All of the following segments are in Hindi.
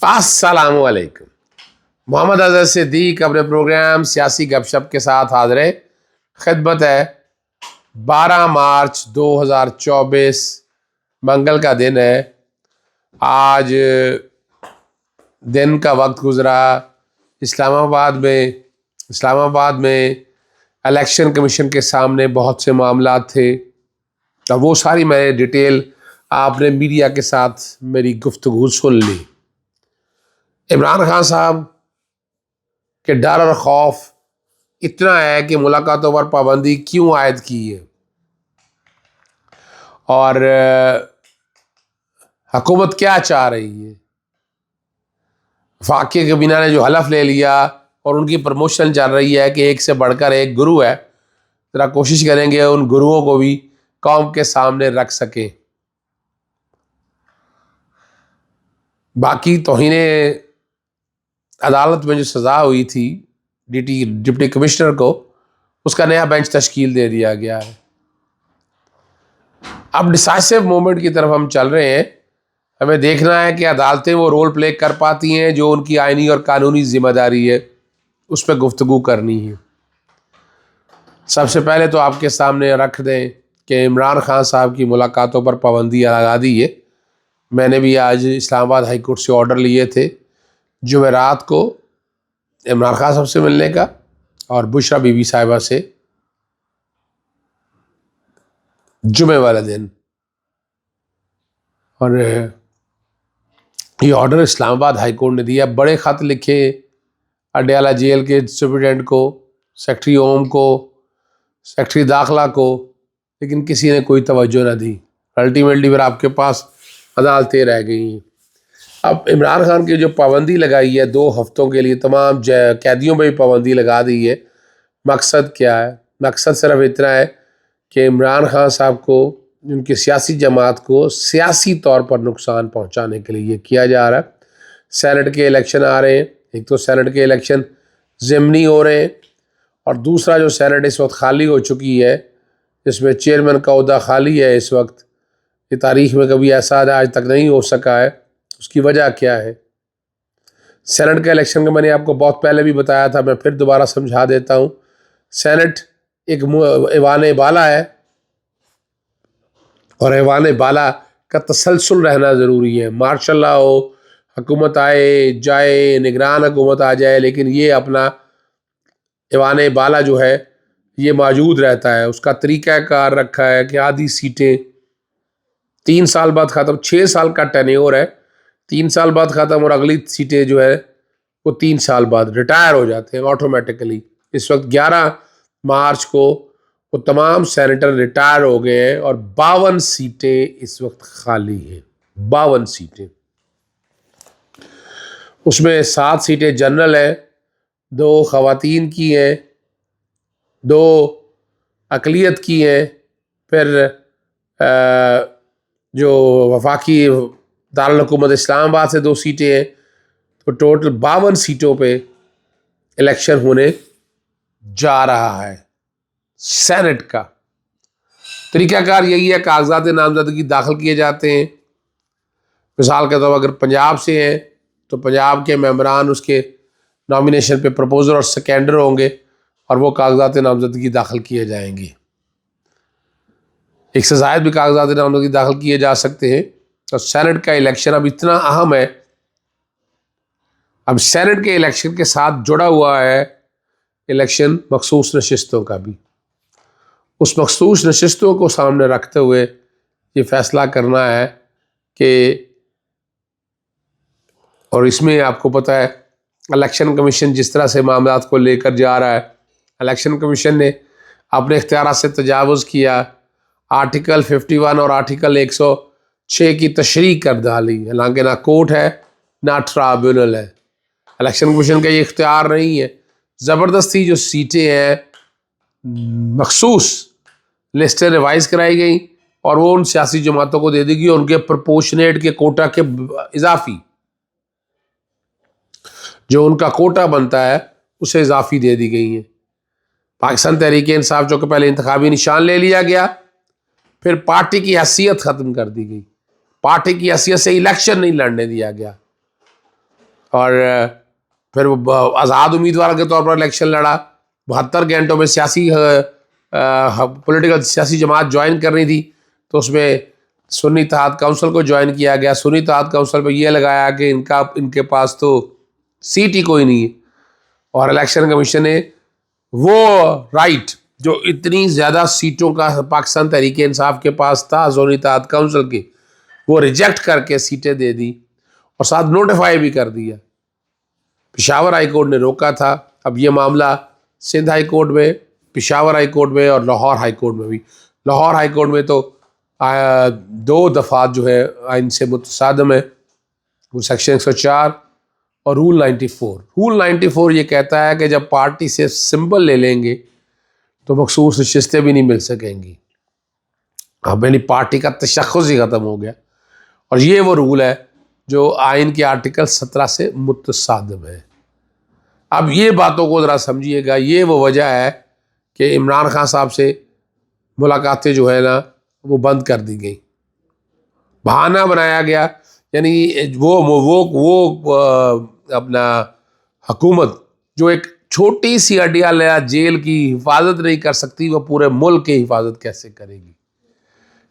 अस्सलामुअलैकुम। मोहम्मद अजहर सिद्दीक अपने प्रोग्राम सियासी गपशप के साथ हाजिर खिदमत है। 12 मार्च 2024 मंगल का दिन है। आज दिन का वक्त गुजरा इस्लामाबाद में इलेक्शन कमीशन के सामने बहुत से मामला थे। अब वो सारी मैंने डिटेल आपने मीडिया के साथ मेरी गुफ्तगू सुन ली। इमरान खान साहब के डर और खौफ इतना है कि मुलाकातों पर पाबंदी क्यों आयद की है, और हुकूमत क्या चाह रही है। वफाकी काबीना ने जो हलफ ले लिया और उनकी प्रमोशन चल रही है कि एक से बढ़कर एक गुरु है, ज़रा कोशिश करेंगे उन गुरुओं को भी कौम के सामने रख सके। बाकी तौहीने अदालत में जो सज़ा हुई थी डिप्टी कमिश्नर को, उसका नया बेंच तश्कील दे दिया गया है। अब डिसाइसिव मोमेंट की तरफ हम चल रहे हैं। हमें देखना है कि अदालतें वो रोल प्ले कर पाती हैं जो उनकी आइनी और कानूनी जिम्मेदारी है, उस पर गुफ्तगू करनी है। सबसे पहले तो आपके सामने रख दें कि इमरान खान साहब की मुलाकातों पर पाबंदी लगा दी है। मैंने भी आज इस्लामाबाद हाई कोर्ट से ऑर्डर लिए थे जुमेरात को इमरान खान साहब से मिलने का और बुशरा बीबी साहिबा से जुमे वाले दिन। और ये ऑर्डर इस्लामाबाद हाई कोर्ट ने दिया। बड़े ख़त लिखे अडयाला जेल के सुप्रिटेंडेंट को, सेक्रेटरी ओम को, सेक्रेटरी दाखिला को, लेकिन किसी ने कोई तवज्जो ना दी। अल्टीमेटली फिर आपके पास अदालतें रह गई हैं। अब इमरान खान की जो पाबंदी लगाई है 2 हफ्तों के लिए, तमाम कैदियों पर भी पाबंदी लगा दी है। मकसद क्या है? मकसद सिर्फ इतना है कि इमरान खान साहब को, उनकी सियासी जमात को सियासी तौर पर नुकसान पहुंचाने के लिए ये किया जा रहा है। सेनेट के इलेक्शन आ रहे हैं। एक तो सेनेट के इलेक्शन ज़िमनी हो रहे हैं, और दूसरा जो सेनेट इस वक्त खाली हो चुकी है, जिसमें चेयरमैन का ओहदा खाली है इस वक्त, ये तारीख में कभी ऐसा आज तक नहीं हो सका है। उसकी वजह क्या है? सेनेट का इलेक्शन का मैंने आपको बहुत पहले भी बताया था, मैं फिर दोबारा समझा देता हूँ। सेनेट एक ऐवान बाला है, और ऐवान बाला का तसलसल रहना ज़रूरी है। मार्शल लॉ हो, हुकूमत आए जाए, निगरान हुकूमत आ जाए, लेकिन ये अपना ऐवान बाला जो है ये मौजूद रहता है। उसका तरीक़ाकार रखा है कि आधी सीटें 3 साल बाद ख़त्म, 6 साल का टेन्योर है, 3 साल बाद ख़त्म, और अगली सीटें जो है वो 3 साल बाद रिटायर हो जाते हैं ऑटोमेटिकली। इस वक्त 11 मार्च को वो तमाम सेनेटर रिटायर हो गए हैं और 52 सीटें इस वक्त खाली हैं। 52 सीटें, उसमें 7 सीटें जनरल हैं, 2 ख़वातीन की हैं, 2 अक़लियत की हैं, फिर जो वफाकी दारुल हुकूमत इस्लामाबाद से 2 सीटें हैं। तो टोटल 52 सीटों पे इलेक्शन होने जा रहा है। सेनेट का तरीक़ाकार यही है, कागजात नामजदगी दाखिल किए जाते हैं। मिसाल के तौर पर अगर पंजाब से हैं तो पंजाब के मेंबरान उसके नॉमिनेशन पे प्रपोजर और सेकेंडर होंगे, और वो कागजात नामजदगी दाखिल किए जाएंगे। एक से ज़ायद भी कागजात नामजदगी दाखिल किए जा सकते हैं। तो सेनेट का इलेक्शन अब इतना अहम है। अब सेनेट के इलेक्शन के साथ जुड़ा हुआ है इलेक्शन मखसूस नशिस्तों का भी। उस मखसूस नशिस्तों को सामने रखते हुए ये फैसला करना है कि, और इसमें आपको पता है इलेक्शन कमीशन जिस तरह से मामलात को लेकर जा रहा है, इलेक्शन कमीशन ने अपने इख्तियार से तजावुज़ किया। आर्टिकल 51 और आर्टिकल 106 की तशरीह कर डाली। हालांकि ना कोर्ट है ना ट्राइब्यूनल है, इलेक्शन कमीशन का ये इख्तियार नहीं है। ज़बरदस्ती जो सीटें हैं मखसूस लिस्टें रिवाइज़ कराई गई, और वो उन सियासी जमातों को दे देगी, उनके प्रोपोर्शनेट के कोटा के इजाफी जो उनका कोटा बनता है उसे इजाफी दे दी गई है। पाकिस्तान तहरीक इंसाफ जो कि पहले इंतखाबी निशान ले लिया गया, फिर पार्टी की हैसियत ख़त्म कर दी गई। पार्टी की हैसियत से इलेक्शन नहीं लड़ने दिया गया। और फिर वो आज़ाद उम्मीदवार के तौर पर इलेक्शन लड़ा। 72 घंटों में सियासी पॉलिटिकल सियासी जमात ज्वाइन करनी थी, तो उसमें सुन्नी इत्तेहाद काउंसिल को ज्वाइन किया गया। सुन्नी इत्तेहाद काउंसिल पर यह लगाया कि इनके पास तो सीट ही कोई नहीं है, और इलेक्शन कमीशन ने वो राइट जो इतनी ज़्यादा सीटों का पाकिस्तान तहरीक इंसाफ के पास था सुन्नी इत्तेहाद काउंसिल की, वो रिजेक्ट करके सीटें दे दी और साथ नोटिफाई भी कर दिया। पेशावर हाई कोर्ट ने रोका था। अब ये मामला सिंध हाई कोर्ट में, पेशावर हाई कोर्ट में और लाहौर हाई कोर्ट में भी। लाहौर हाई कोर्ट में तो 2 दफ़ात जो है आइन से मुतसादम है, वो सेक्शन 104 और रूल 94। रूल 94 ये कहता है कि जब पार्टी से सिंबल ले लेंगे तो मखसूस नशिस्तें भी नहीं मिल सकेंगी। अब यानी पार्टी का तशख़्ख़ुस ही ख़त्म हो गया, और ये वो रूल है जो आइन के आर्टिकल 17 से मुतसादम है। अब ये बातों को ज़रा समझिएगा। ये वो वजह है कि इमरान खान साहब से मुलाकातें जो है ना वो बंद कर दी गई, बहाना बनाया गया। यानी वो अपना हुकूमत जो एक छोटी सी अडियाला जेल की हिफाजत नहीं कर सकती, वो पूरे मुल्क की हिफाजत कैसे करेगी?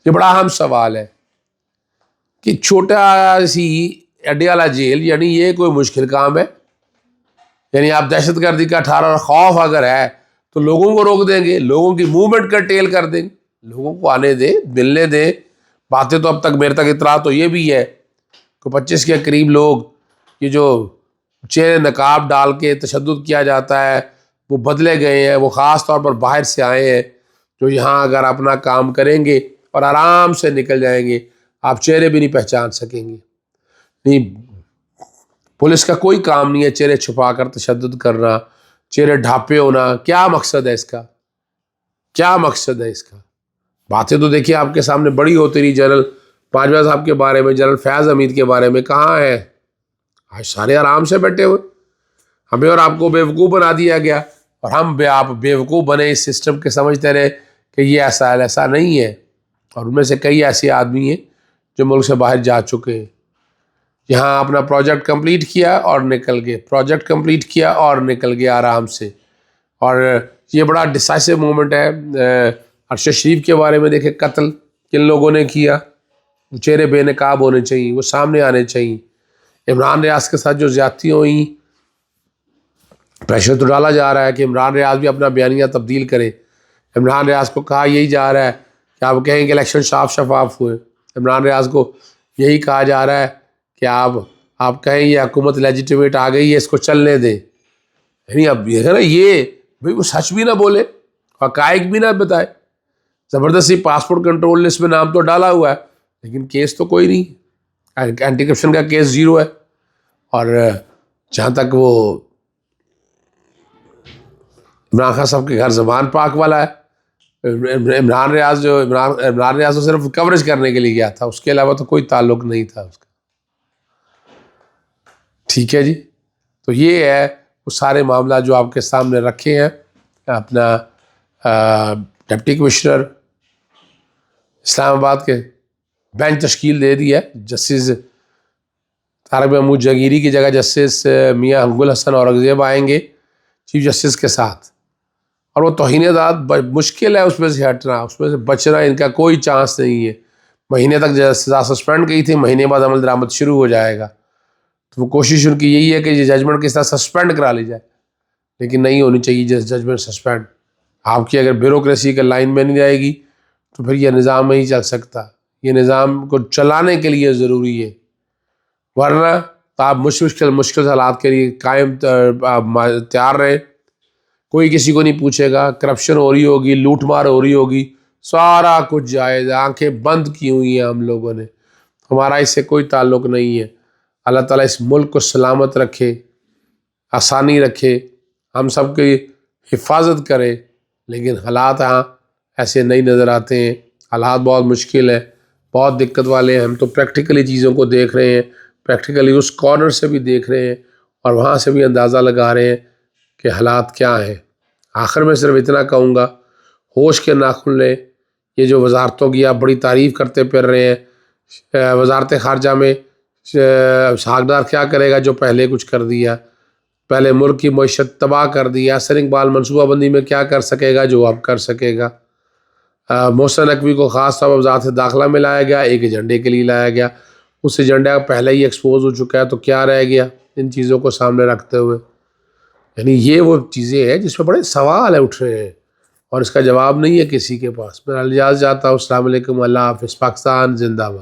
ये बड़ा अहम सवाल है कि छोटा सी अडियाला जेल, यानी ये कोई मुश्किल काम है? यानी आप दहशतगर्दी का 18 खौफ अगर है तो लोगों को रोक देंगे, लोगों की मूवमेंट कर्टेल कर देंगे, लोगों को आने दे, मिलने दे। बातें तो अब तक मेरे तक इतला तो ये भी है कि 25 के करीब लोग, ये जो चेहरे नकाब डाल के तशद्दुद किया जाता है, वो बदले गए हैं। वो ख़ास तौर पर बाहर से आए हैं, जो यहाँ अगर अपना काम करेंगे और आराम से निकल जाएंगे, आप चेहरे भी नहीं पहचान सकेंगे। नहीं, पुलिस का कोई काम नहीं है चेहरे छुपा कर तशद्दुद करना, चेहरे ढापे होना। क्या मकसद है इसका? क्या मकसद है इसका? बातें तो देखिए आपके सामने बड़ी होती रही, जनरल बाजवा साहब के बारे में, जनरल फैज़ हमीद के बारे में। कहाँ है आज? सारे आराम से बैठे हुए। हमें और आपको बेवकूफ़ बना दिया गया, और हम आप बेवकूफ़ बने इस सिस्टम के, समझते रहे कि ये ऐसा है। ऐसा नहीं है। और उनमें से कई ऐसे आदमी हैं जो मुल्क से बाहर जा चुके हैं, यहाँ अपना प्रोजेक्ट कंप्लीट किया और निकल गए, प्रोजेक्ट कंप्लीट किया और निकल गए आराम से। और ये बड़ा डिसाइसिव मोमेंट है। अरशद शरीफ के बारे में देखें, कत्ल किन लोगों ने किया, वो चेहरे बेनकाब होने चाहिए, वो सामने आने चाहिए। इमरान रियाज के साथ जो ज़्यादतियाँ हुई, प्रेशर तो डाला जा रहा है कि इमरान रियाज भी अपना बयानिया तब्दील करे। इमरान रियाज को कहा यही जा रहा है कि आप कहें कि इलेक्शन साफ शफाफ हुए। इमरान रियाज को यही कहा जा रहा है कि आप कहें ये हुकूमत लेजिटिमेट आ गई है, इसको चलने दें। यानी अब ये है ना, ये भाई वो सच भी ना बोले, हक़ाइक़ भी ना बताए, ज़बरदस्ती पासपोर्ट कंट्रोल लिस्ट में नाम तो डाला हुआ है, लेकिन केस तो कोई नहीं। एंटी करप्शन का केस 0 है। और जहाँ तक वो इमरान खान साहब के घर ज़मान पाक वाला है, इमरान रियाज तो सिर्फ कवरेज करने के लिए गया था, उसके अलावा तो कोई ताल्लुक नहीं था उसका। ठीक है जी। तो ये है वो सारे मामला जो आपके सामने रखे हैं। अपना डिप्टी कमिश्नर इस्लामाबाद के बेंच तश्कील दे दी है। जस्टिस तारिक महमूद जहांगीरी की जगह जस्टिस मियां हंगुल हसन औरंगज़ेब आएंगे चीफ जस्टिस के साथ। और वो तौहीन-ए-अदालत मुश्किल है उसमें से हटना, उसमें से बचना इनका कोई चांस नहीं है। महीने तक सज़ा सस्पेंड की थी, महीने बाद अमल दरामद शुरू हो जाएगा। तो वो कोशिश उनकी यही है कि ये जजमेंट किस तरह सस्पेंड करा ली जाए, लेकिन नहीं होनी चाहिए जजमेंट सस्पेंड। आपकी अगर ब्यूरोक्रेसी का लाइन में नहीं जाएगी तो फिर यह निज़ाम नहीं चल सकता। ये निज़ाम को चलाने के लिए ज़रूरी है, वरना तो आप मुश्किल हालात के लिए कायम तैयार रहें। कोई किसी को नहीं पूछेगा, करप्शन हो रही होगी, लूटमार हो रही होगी, सारा कुछ जायज़, आंखें बंद की हुई हैं हम लोगों ने, हमारा इससे कोई ताल्लुक़ नहीं है। अल्लाह ताला इस मुल्क को सलामत रखे, आसानी रखे, हम सब की हिफाजत करे। लेकिन हालात यहाँ ऐसे नहीं नज़र आते हैं। हालात बहुत मुश्किल है, बहुत दिक्कत वाले हैं। हम तो प्रैक्टिकली चीज़ों को देख रहे हैं, प्रैक्टिकली उस कॉर्नर से भी देख रहे हैं और वहाँ से भी अंदाज़ा लगा रहे हैं कि हालात क्या हैं। आखिर में सिर्फ इतना कहूँगा, होश के नाखुन लें। ये जो वजारतों की आप बड़ी तारीफ़ करते फिर रहे हैं, वजारत ख़ारजा में हकदार क्या करेगा जो पहले कुछ कर दिया, पहले मुल्क की मईशत तबाह कर दिया। सर इकबाल मनसूबाबंदी में क्या कर सकेगा जो अब कर सकेगा। मोहसिन नकवी को ख़ास तौर पर वज़ारत दाखिला में लाया गया, एक एजेंडे के लिए लाया गया। उस एजेंडा पहले ही एक्सपोज हो चुका है, तो क्या रह गया इन चीज़ों को सामने रखते हुए। यानी ये वो चीज़ें हैं जिसमें बड़े सवाल उठ रहे हैं और इसका जवाब नहीं है किसी के पास। मैं इजाज़त चाहता हूँ। अस्सलाम वालेकुम, अल्लाह हाफ़िज़। पाकिस्तान जिंदाबाद।